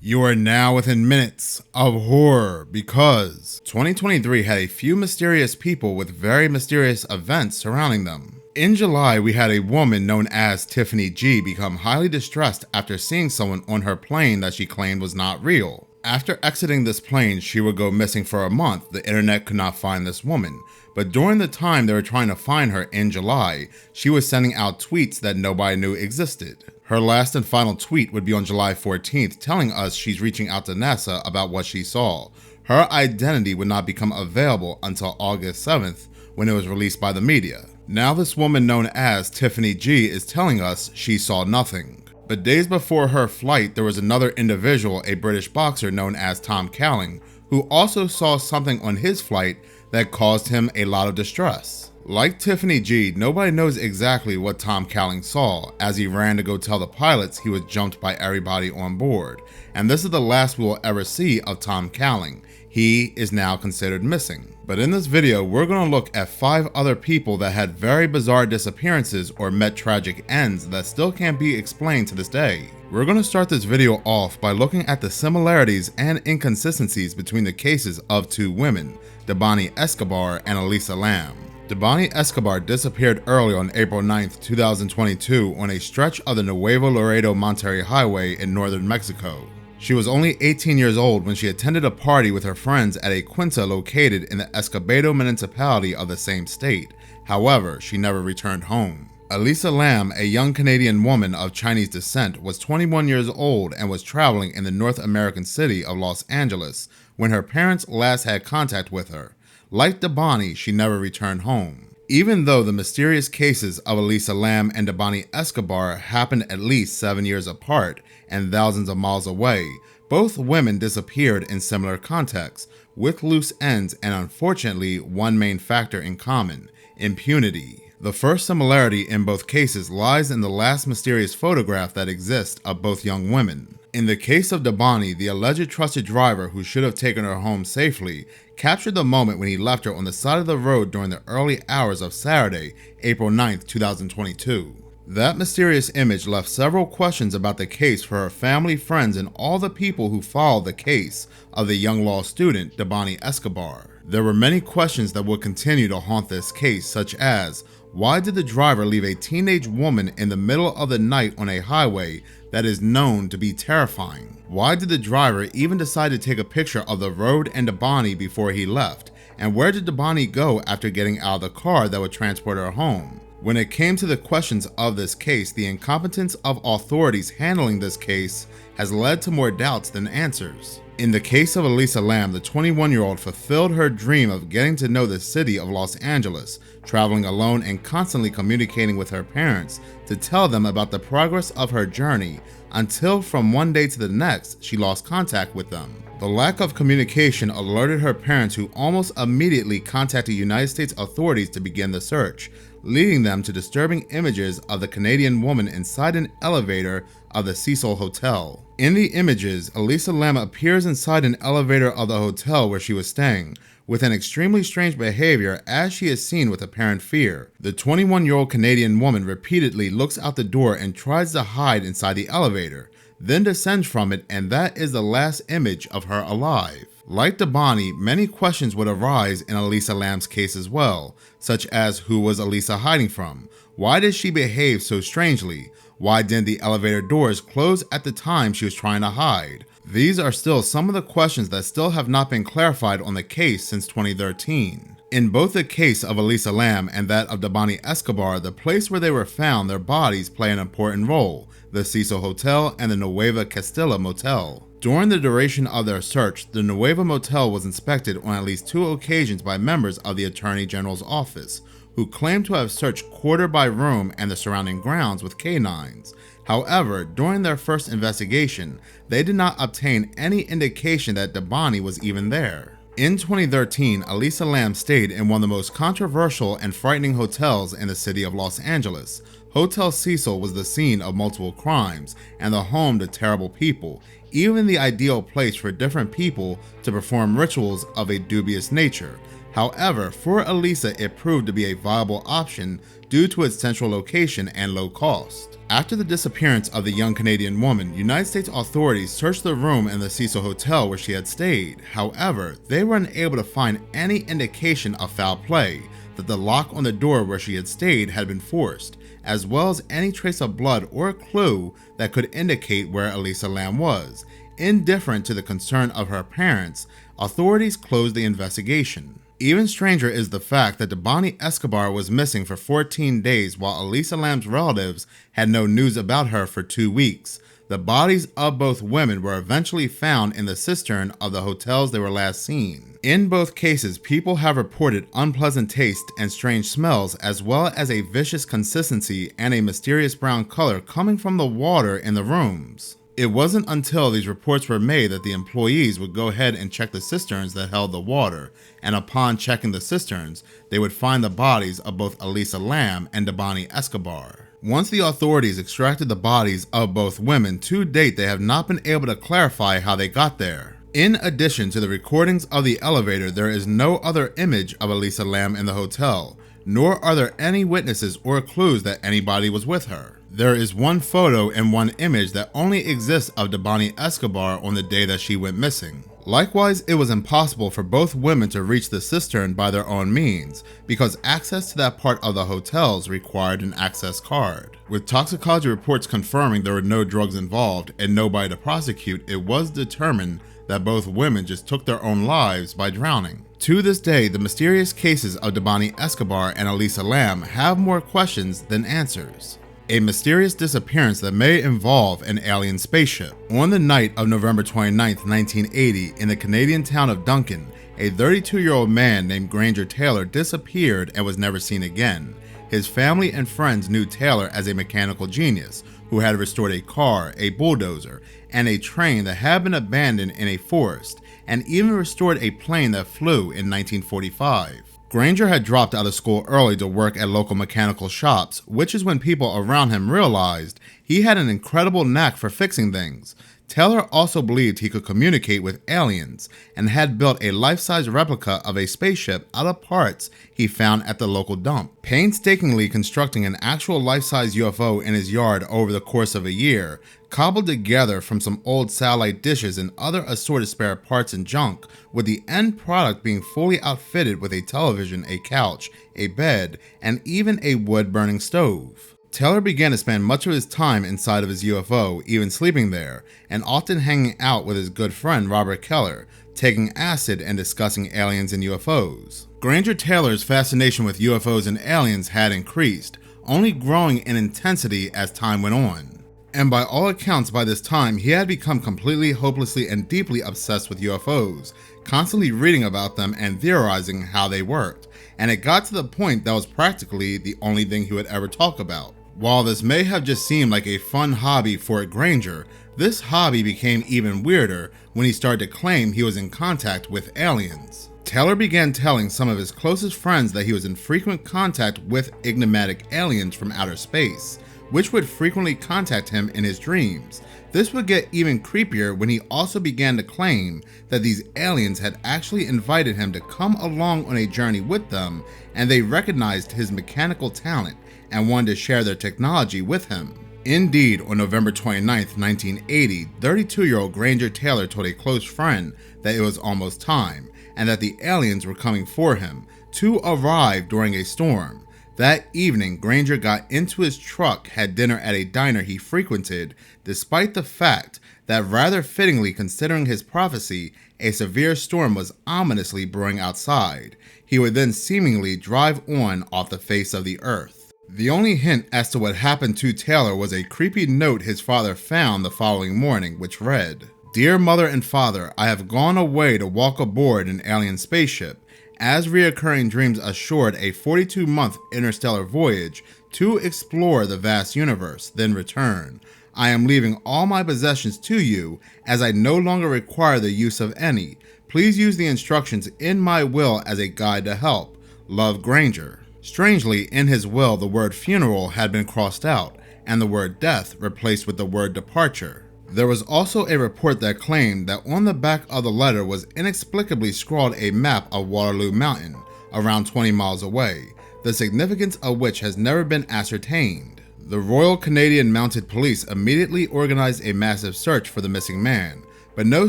You are now within minutes of horror because 2023 had a few mysterious people with very mysterious events surrounding them. In July, we had a woman known as Tiffany G become highly distressed after seeing someone on her plane that she claimed was not real. After exiting this plane, she would go missing for a month. The internet could not find this woman. But during the time they were trying to find her in July, she was sending out tweets that nobody knew existed. Her last and final tweet would be on July 14th, telling us she's reaching out to NASA about what she saw. Her identity would not become available until August 7th, when it was released by the media. Now this woman known as Tiffany G is telling us she saw nothing. But days before her flight, there was another individual, a British boxer known as Tom Calling, who also saw something on his flight that caused him a lot of distress. Like Tiffany G, nobody knows exactly what Tom Calling saw. As he ran to go tell the pilots, he was jumped by everybody on board. And this is the last we will ever see of Tom Calling. He is now considered missing. But in this video, we're going to look at 5 other people that had very bizarre disappearances or met tragic ends that still can't be explained to this day. We're going to start this video off by looking at the similarities and inconsistencies between the cases of 2 women, Debani Escobar and Elisa Lam. Debani Escobar disappeared early on April 9, 2022 on a stretch of the Nuevo Laredo-Monterrey Highway in northern Mexico. She was only 18 years old when she attended a party with her friends at a quinta located in the Escobedo municipality of the same state. However, she never returned home. Elisa Lam, a young Canadian woman of Chinese descent, was 21 years old and was traveling in the North American city of Los Angeles when her parents last had contact with her. Like Debani, she never returned home. Even though the mysterious cases of Elisa Lam and Debani Escobar happened at least 7 years apart and thousands of miles away, both women disappeared in similar contexts, with loose ends and unfortunately one main factor in common: impunity. The first similarity in both cases lies in the last mysterious photograph that exists of both young women. In the case of Debani, the alleged trusted driver who should have taken her home safely captured the moment when he left her on the side of the road during the early hours of Saturday, April 9, 2022. That mysterious image left several questions about the case for her family, friends, and all the people who followed the case of the young law student, Debani Escobar. There were many questions that would continue to haunt this case, such as, why did the driver leave a teenage woman in the middle of the night on a highway that is known to be terrifying? Why did the driver even decide to take a picture of the road and Debani before he left? And where did Debani go after getting out of the car that would transport her home? When it came to the questions of this case, the incompetence of authorities handling this case has led to more doubts than answers. In the case of Elisa Lam, the 21-year-old fulfilled her dream of getting to know the city of Los Angeles, traveling alone and constantly communicating with her parents to tell them about the progress of her journey, until from one day to the next, she lost contact with them. The lack of communication alerted her parents, who almost immediately contacted United States authorities to begin the search, leading them to disturbing images of the Canadian woman inside an elevator of the Cecil Hotel. In the images, Elisa Lam appears inside an elevator of the hotel where she was staying, with an extremely strange behavior as she is seen with apparent fear. The 21-year-old Canadian woman repeatedly looks out the door and tries to hide inside the elevator, then descends from it, and that is the last image of her alive. Like Debani, many questions would arise in Elisa Lam's case as well, such as who was Elisa hiding from? Why did she behave so strangely? Why didn't the elevator doors close at the time she was trying to hide? These are still some of the questions that still have not been clarified on the case since 2013. In both the case of Elisa Lam and that of Debani Escobar, the place where they were found, their bodies play an important role: the Cecil Hotel and the Nueva Castilla Motel. During the duration of their search, the Nueva Motel was inspected on at least 2 occasions by members of the Attorney General's office, who claimed to have searched quarter by room and the surrounding grounds with canines. However, during their first investigation, they did not obtain any indication that Debani was even there. In 2013, Elisa Lam stayed in one of the most controversial and frightening hotels in the city of Los Angeles. Hotel Cecil was the scene of multiple crimes and the home to terrible people, even the ideal place for different people to perform rituals of a dubious nature. However, for Elisa, it proved to be a viable option due to its central location and low cost. After the disappearance of the young Canadian woman, United States authorities searched the room in the Cecil Hotel where she had stayed. However, they were unable to find any indication of foul play, that the lock on the door where she had stayed had been forced, as well as any trace of blood or clue that could indicate where Elisa Lam was. Indifferent to the concern of her parents, authorities closed the investigation. Even stranger is the fact that Debani Escobar was missing for 14 days while Elisa Lam's relatives had no news about her for 2 weeks. The bodies of both women were eventually found in the cistern of the hotels they were last seen. In both cases, people have reported unpleasant taste and strange smells, as well as a vicious consistency and a mysterious brown color coming from the water in the rooms. It wasn't until these reports were made that the employees would go ahead and check the cisterns that held the water, and upon checking the cisterns, they would find the bodies of both Elisa Lam and Debani Escobar. Once the authorities extracted the bodies of both women, to date they have not been able to clarify how they got there. In addition to the recordings of the elevator, there is no other image of Elisa Lam in the hotel, nor are there any witnesses or clues that anybody was with her. There is one photo and one image that only exists of Debani Escobar on the day that she went missing. Likewise, it was impossible for both women to reach the cistern by their own means, because access to that part of the hotels required an access card. With toxicology reports confirming there were no drugs involved and nobody to prosecute, it was determined that both women just took their own lives by drowning. To this day, the mysterious cases of Debani Escobar and Elisa Lam have more questions than answers. A mysterious disappearance that may involve an alien spaceship. On the night of November 29, 1980, in the Canadian town of Duncan, a 32-year-old man named Granger Taylor disappeared and was never seen again. His family and friends knew Taylor as a mechanical genius who had restored a car, a bulldozer, and a train that had been abandoned in a forest, and even restored a plane that flew in 1945. Granger had dropped out of school early to work at local mechanical shops, which is when people around him realized he had an incredible knack for fixing things. Taylor also believed he could communicate with aliens and had built a life-size replica of a spaceship out of parts he found at the local dump. Painstakingly constructing an actual life-size UFO in his yard over the course of a year, cobbled together from some old satellite dishes and other assorted spare parts and junk, with the end product being fully outfitted with a television, a couch, a bed, and even a wood-burning stove. Taylor began to spend much of his time inside of his UFO, even sleeping there, and often hanging out with his good friend Robert Keller, taking acid and discussing aliens and UFOs. Granger Taylor's fascination with UFOs and aliens had increased, only growing in intensity as time went on. And by all accounts, by this time, he had become completely, hopelessly, and deeply obsessed with UFOs, constantly reading about them and theorizing how they worked, and it got to the point that was practically the only thing he would ever talk about. While this may have just seemed like a fun hobby for Granger, this hobby became even weirder when he started to claim he was in contact with aliens. Taylor began telling some of his closest friends that he was in frequent contact with enigmatic aliens from outer space, which would frequently contact him in his dreams. This would get even creepier when he also began to claim that these aliens had actually invited him to come along on a journey with them, and they recognized his mechanical talent and wanted to share their technology with him. Indeed, on November 29, 1980, 32-year-old Granger Taylor told a close friend that it was almost time, and that the aliens were coming for him, to arrive during a storm. That evening, Granger got into his truck, had dinner at a diner he frequented, despite the fact that, rather fittingly considering his prophecy, a severe storm was ominously brewing outside. He would then seemingly drive on off the face of the earth. The only hint as to what happened to Taylor was a creepy note his father found the following morning, which read, "Dear Mother and Father, I have gone away to walk aboard an alien spaceship. As reoccurring dreams assured a 42-month interstellar voyage to explore the vast universe, then return. I am leaving all my possessions to you, as I no longer require the use of any. Please use the instructions in my will as a guide to help. Love, Granger." Strangely, in his will, the word funeral had been crossed out, and the word death replaced with the word departure. There was also a report that claimed that on the back of the letter was inexplicably scrawled a map of Waterloo Mountain, around 20 miles away, the significance of which has never been ascertained. The Royal Canadian Mounted Police immediately organized a massive search for the missing man, but no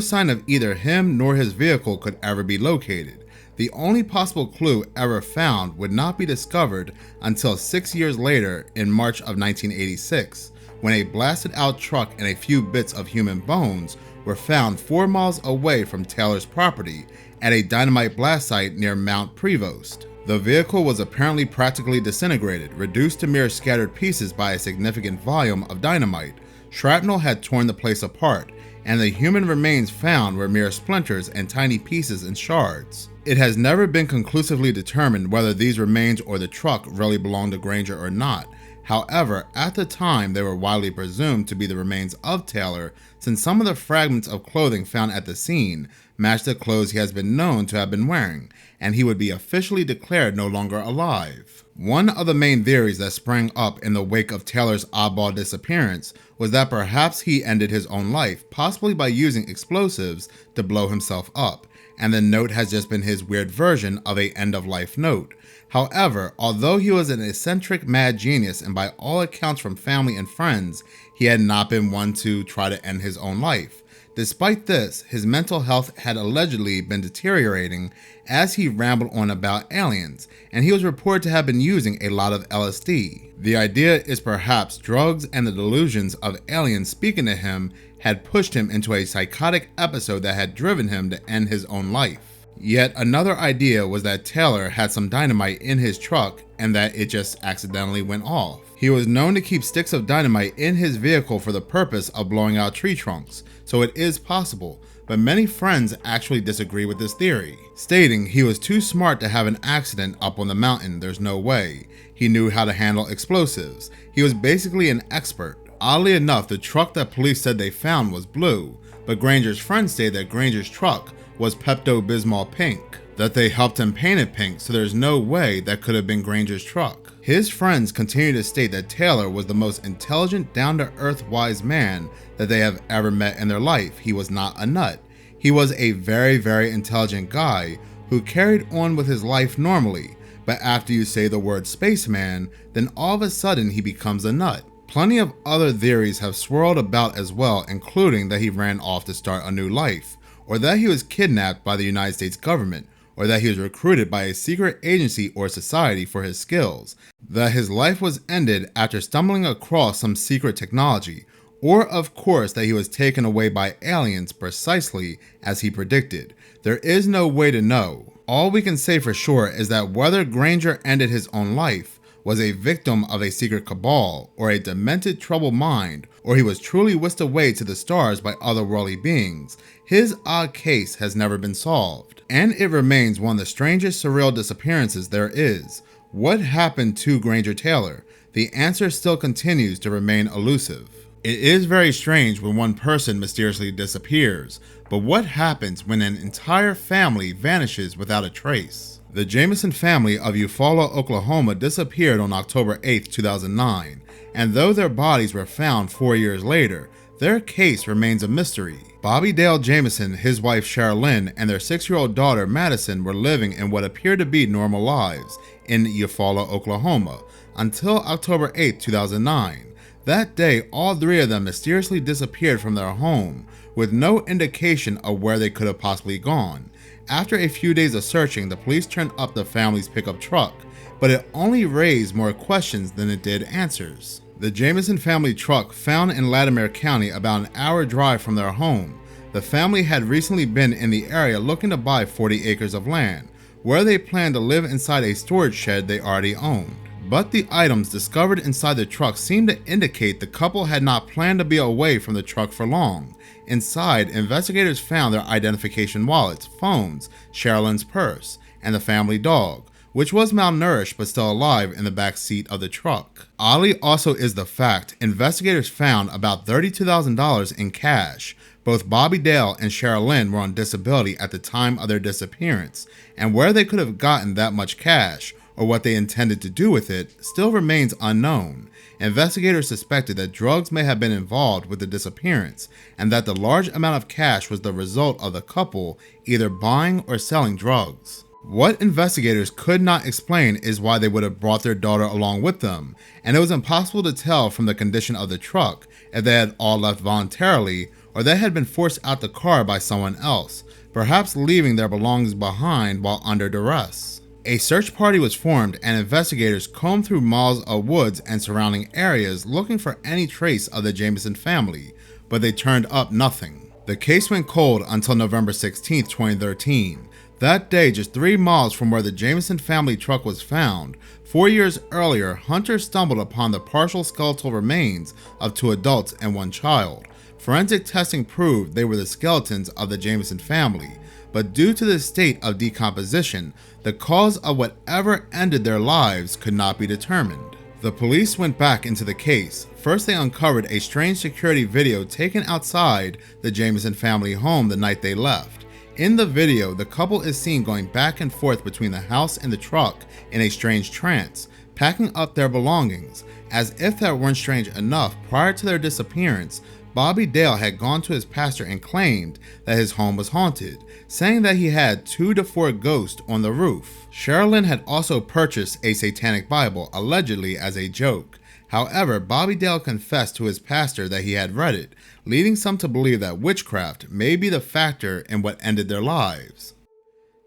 sign of either him nor his vehicle could ever be located. The only possible clue ever found would not be discovered until 6 years later in March of 1986, when a blasted out truck and a few bits of human bones were found 4 miles away from Taylor's property at a dynamite blast site near Mount Prevost. The vehicle was apparently practically disintegrated, reduced to mere scattered pieces by a significant volume of dynamite. Shrapnel had torn the place apart, and the human remains found were mere splinters and tiny pieces and shards. It has never been conclusively determined whether these remains or the truck really belonged to Granger or not. However, at the time they were widely presumed to be the remains of Taylor, since some of the fragments of clothing found at the scene matched the clothes he has been known to have been wearing, and he would be officially declared no longer alive. One of the main theories that sprang up in the wake of Taylor's oddball disappearance was that perhaps he ended his own life, possibly by using explosives to blow himself up, and the note has just been his weird version of a end-of-life note. However, although he was an eccentric mad genius and by all accounts from family and friends, he had not been one to try to end his own life. Despite this, his mental health had allegedly been deteriorating as he rambled on about aliens, and he was reported to have been using a lot of LSD. The idea is perhaps drugs and the delusions of aliens speaking to him had pushed him into a psychotic episode that had driven him to end his own life. Yet another idea was that Taylor had some dynamite in his truck and that it just accidentally went off. He was known to keep sticks of dynamite in his vehicle for the purpose of blowing out tree trunks, so it is possible, but many friends actually disagree with this theory, stating he was too smart to have an accident up on the mountain. There's no way. He knew how to handle explosives. He was basically an expert. Oddly enough, the truck that police said they found was blue, but Granger's friends say that Granger's truck was Pepto-Bismol pink, that they helped him paint it pink, so there's no way that could have been Granger's truck. His friends continue to state that Taylor was the most intelligent, down-to-earth wise man that they have ever met in their life. He was not a nut. He was a very, very intelligent guy who carried on with his life normally, but after you say the word spaceman, then all of a sudden he becomes a nut. Plenty of other theories have swirled about as well, including that he ran off to start a new life, or that he was kidnapped by the United States government, or that he was recruited by a secret agency or society for his skills, that his life was ended after stumbling across some secret technology, or of course that he was taken away by aliens precisely as he predicted. There is no way to know. All we can say for sure is that whether Granger ended his own life, was a victim of a secret cabal, or a demented troubled mind, or he was truly whisked away to the stars by otherworldly beings, his odd case has never been solved. And it remains one of the strangest surreal disappearances there is. What happened to Granger Taylor? The answer still continues to remain elusive. It is very strange when one person mysteriously disappears, but what happens when an entire family vanishes without a trace? The Jamison family of Eufaula, Oklahoma disappeared on October 8, 2009, and though their bodies were found 4 years later, their case remains a mystery. Bobby Dale Jamison, his wife Sherilyn, and their 6-year-old daughter Madison were living in what appeared to be normal lives in Eufaula, Oklahoma, until October 8, 2009. That day, all 3 of them mysteriously disappeared from their home, with no indication of where they could have possibly gone. After a few days of searching, the police turned up the family's pickup truck, but it only raised more questions than it did answers. The Jamison family truck found in Latimer County, about an hour drive from their home. The family had recently been in the area looking to buy 40 acres of land, where they planned to live inside a storage shed they already owned. But the items discovered inside the truck seemed to indicate the couple had not planned to be away from the truck for long. Inside, investigators found their identification wallets, phones, Sherilyn's purse, and the family dog, which was malnourished but still alive in the back seat of the truck. Oddly also is the fact investigators found about $32,000 in cash. Both Bobby Dale and Sherilyn were on disability at the time of their disappearance, and where they could have gotten that much cash, or what they intended to do with it still remains unknown. Investigators suspected that drugs may have been involved with the disappearance, and that the large amount of cash was the result of the couple either buying or selling drugs. What investigators could not explain is why they would have brought their daughter along with them, and it was impossible to tell from the condition of the truck if they had all left voluntarily or they had been forced out the car by someone else, perhaps leaving their belongings behind while under duress. A search party was formed and investigators combed through miles of woods and surrounding areas looking for any trace of the Jamison family, but they turned up nothing. The case went cold until November 16, 2013. That day, just 3 miles from where the Jamison family truck was found, 4 years earlier, hunters stumbled upon the partial skeletal remains of 2 adults and 1 child. Forensic testing proved they were the skeletons of the Jamison family, but due to the state of decomposition, the cause of whatever ended their lives could not be determined. The police went back into the case. First, they uncovered a strange security video taken outside the Jamison family home the night they left. In the video, the couple is seen going back and forth between the house and the truck in a strange trance, packing up their belongings. As if that weren't strange enough, prior to their disappearance, Bobby Dale had gone to his pastor and claimed that his home was haunted, saying that he had 2 to 4 ghosts on the roof. Sherilyn had also purchased a satanic Bible, allegedly as a joke. However, Bobby Dale confessed to his pastor that he had read it, leading some to believe that witchcraft may be the factor in what ended their lives.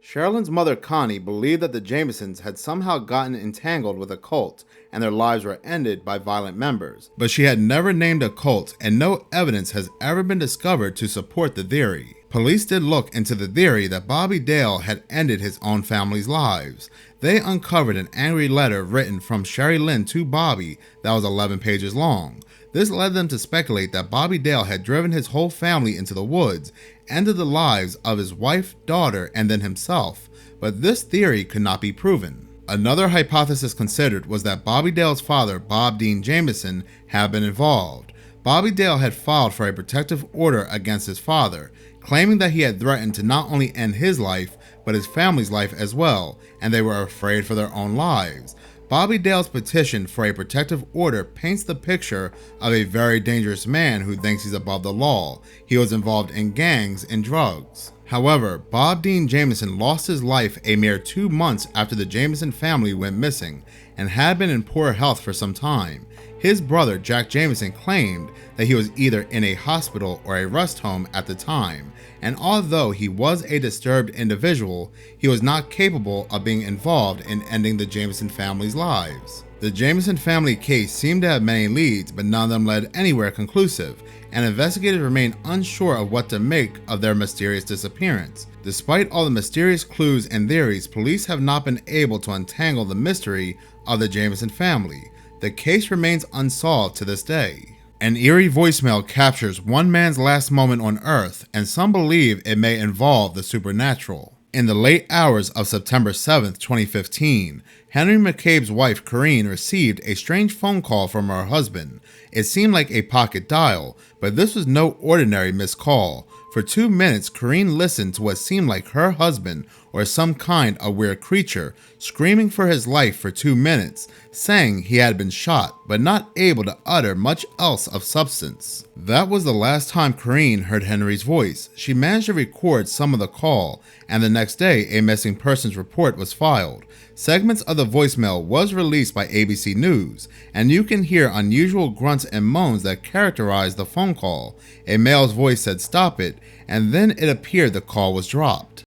Sherilyn's mother, Connie, believed that the Jamisons had somehow gotten entangled with a cult and their lives were ended by violent members, but she had never named a cult and no evidence has ever been discovered to support the theory. Police did look into the theory that Bobby Dale had ended his own family's lives. They uncovered an angry letter written from Sherilyn to Bobby that was 11 pages long. This led them to speculate that Bobby Dale had driven his whole family into the woods, ended the lives of his wife, daughter, and then himself, but this theory could not be proven. Another hypothesis considered was that Bobby Dale's father, Bob Dean Jamison, had been involved. Bobby Dale had filed for a protective order against his father, claiming that he had threatened to not only end his life, but his family's life as well, and they were afraid for their own lives. Bobby Dale's petition for a protective order paints the picture of a very dangerous man who thinks he's above the law. He was involved in gangs and drugs. However, Bob Dean Jamison lost his life a mere 2 months after the Jamison family went missing and had been in poor health for some time. His brother, Jack Jamison, claimed that he was either in a hospital or a rest home at the time, and although he was a disturbed individual, he was not capable of being involved in ending the Jamison family's lives. The Jamison family case seemed to have many leads, but none of them led anywhere conclusive, and investigators remain unsure of what to make of their mysterious disappearance. Despite all the mysterious clues and theories, police have not been able to untangle the mystery of the Jamison family. The case remains unsolved to this day. An eerie voicemail captures one man's last moment on Earth, and some believe it may involve the supernatural. In the late hours of September 7, 2015, Henry McCabe's wife, Corrine, received a strange phone call from her husband. It seemed like a pocket dial, but this was no ordinary missed call. For 2 minutes, Corrine listened to what seemed like her husband or some kind of weird creature screaming for his life for 2 minutes, saying he had been shot, but not able to utter much else of substance. That was the last time Corrine heard Henry's voice. She managed to record some of the call, and the next day a missing persons report was filed. Segments of the voicemail was released by ABC News, and you can hear unusual grunts and moans that characterize the phone call. A male's voice said stop it, and then it appeared the call was dropped.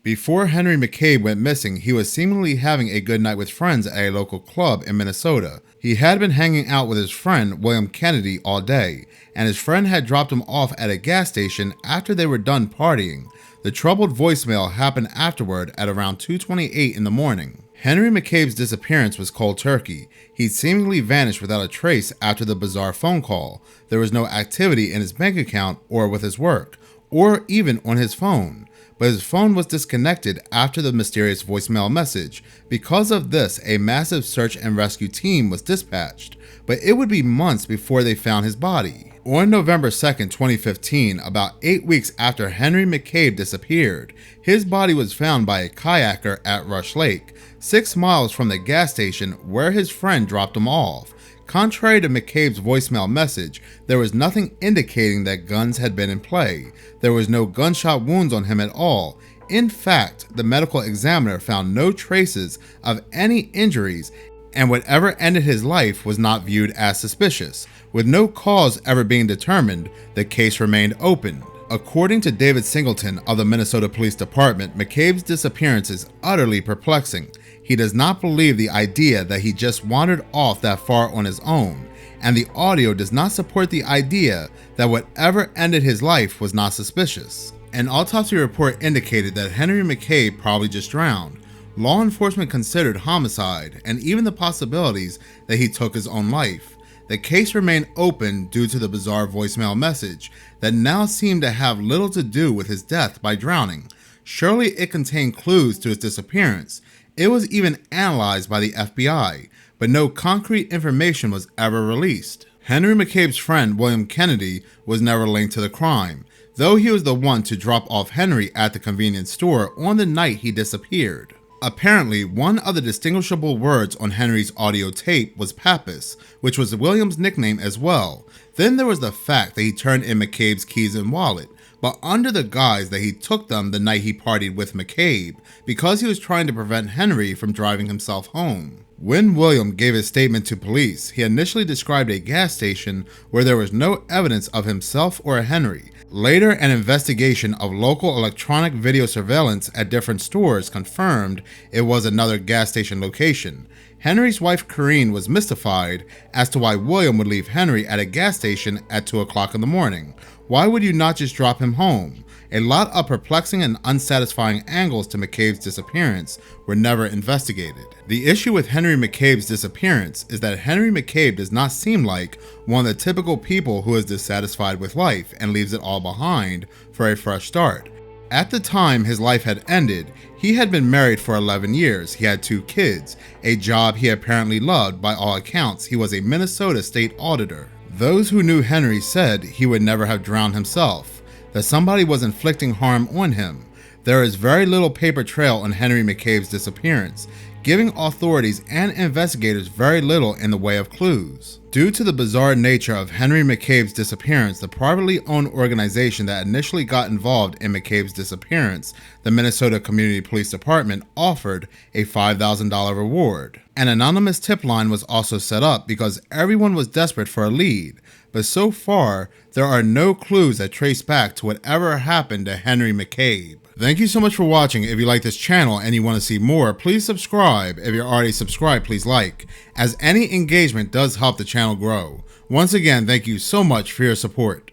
Before Henry McCabe went missing, he was seemingly having a good night with friends at a local club in Minnesota. He had been hanging out with his friend William Kennedy all day, and his friend had dropped him off at a gas station after they were done partying. The troubled voicemail happened afterward at around 2:28 in the morning. Henry McCabe's disappearance was cold turkey. He seemingly vanished without a trace after the bizarre phone call. There was no activity in his bank account or with his work, or even on his phone. But his phone was disconnected after the mysterious voicemail message. Because of this, a massive search and rescue team was dispatched, but it would be months before they found his body. On November 2nd, 2015, about 8 weeks after Henry McCabe disappeared, his body was found by a kayaker at Rush Lake, 6 miles from the gas station where his friend dropped him off. Contrary to McCabe's voicemail message, there was nothing indicating that guns had been in play. There was no gunshot wounds on him at all. In fact, the medical examiner found no traces of any injuries, and whatever ended his life was not viewed as suspicious. With no cause ever being determined, the case remained open. According to David Singleton of the Minnesota Police Department, McCabe's disappearance is utterly perplexing. He does not believe the idea that he just wandered off that far on his own, and the audio does not support the idea that whatever ended his life was not suspicious. An autopsy report indicated that Henry McCabe probably just drowned. Law enforcement considered homicide and even the possibilities that he took his own life. The case remained open due to the bizarre voicemail message that now seemed to have little to do with his death by drowning. Surely it contained clues to his disappearance. It was even analyzed by the FBI, but no concrete information was ever released. Henry McCabe's friend, William Kennedy, was never linked to the crime, though he was the one to drop off Henry at the convenience store on the night he disappeared. Apparently, one of the distinguishable words on Henry's audio tape was Pappas, which was William's nickname as well. Then there was the fact that he turned in McCabe's keys and wallet, but under the guise that he took them the night he partied with McCabe, because he was trying to prevent Henry from driving himself home. When William gave his statement to police, he initially described a gas station where there was no evidence of himself or Henry. Later, an investigation of local electronic video surveillance at different stores confirmed it was another gas station location. Henry's wife Corrine was mystified as to why William would leave Henry at a gas station at 2 o'clock in the morning. Why would you not just drop him home? A lot of perplexing and unsatisfying angles to McCabe's disappearance were never investigated. The issue with Henry McCabe's disappearance is that Henry McCabe does not seem like one of the typical people who is dissatisfied with life and leaves it all behind for a fresh start. At the time his life had ended, he had been married for 11 years, he had 2 kids, a job he apparently loved. By all accounts, he was a Minnesota state auditor. Those who knew Henry said he would never have drowned himself, that somebody was inflicting harm on him. There is very little paper trail on Henry McCabe's disappearance, giving authorities and investigators very little in the way of clues. Due to the bizarre nature of Henry McCabe's disappearance, the privately owned organization that initially got involved in McCabe's disappearance, the Minnesota Community Police Department, offered a $5,000 reward. An anonymous tip line was also set up because everyone was desperate for a lead, but so far, there are no clues that trace back to whatever happened to Henry McCabe. Thank you so much for watching. If you like this channel and you want to see more, please subscribe. If you're already subscribed, please like, as any engagement does help the channel grow. Once again, thank you so much for your support.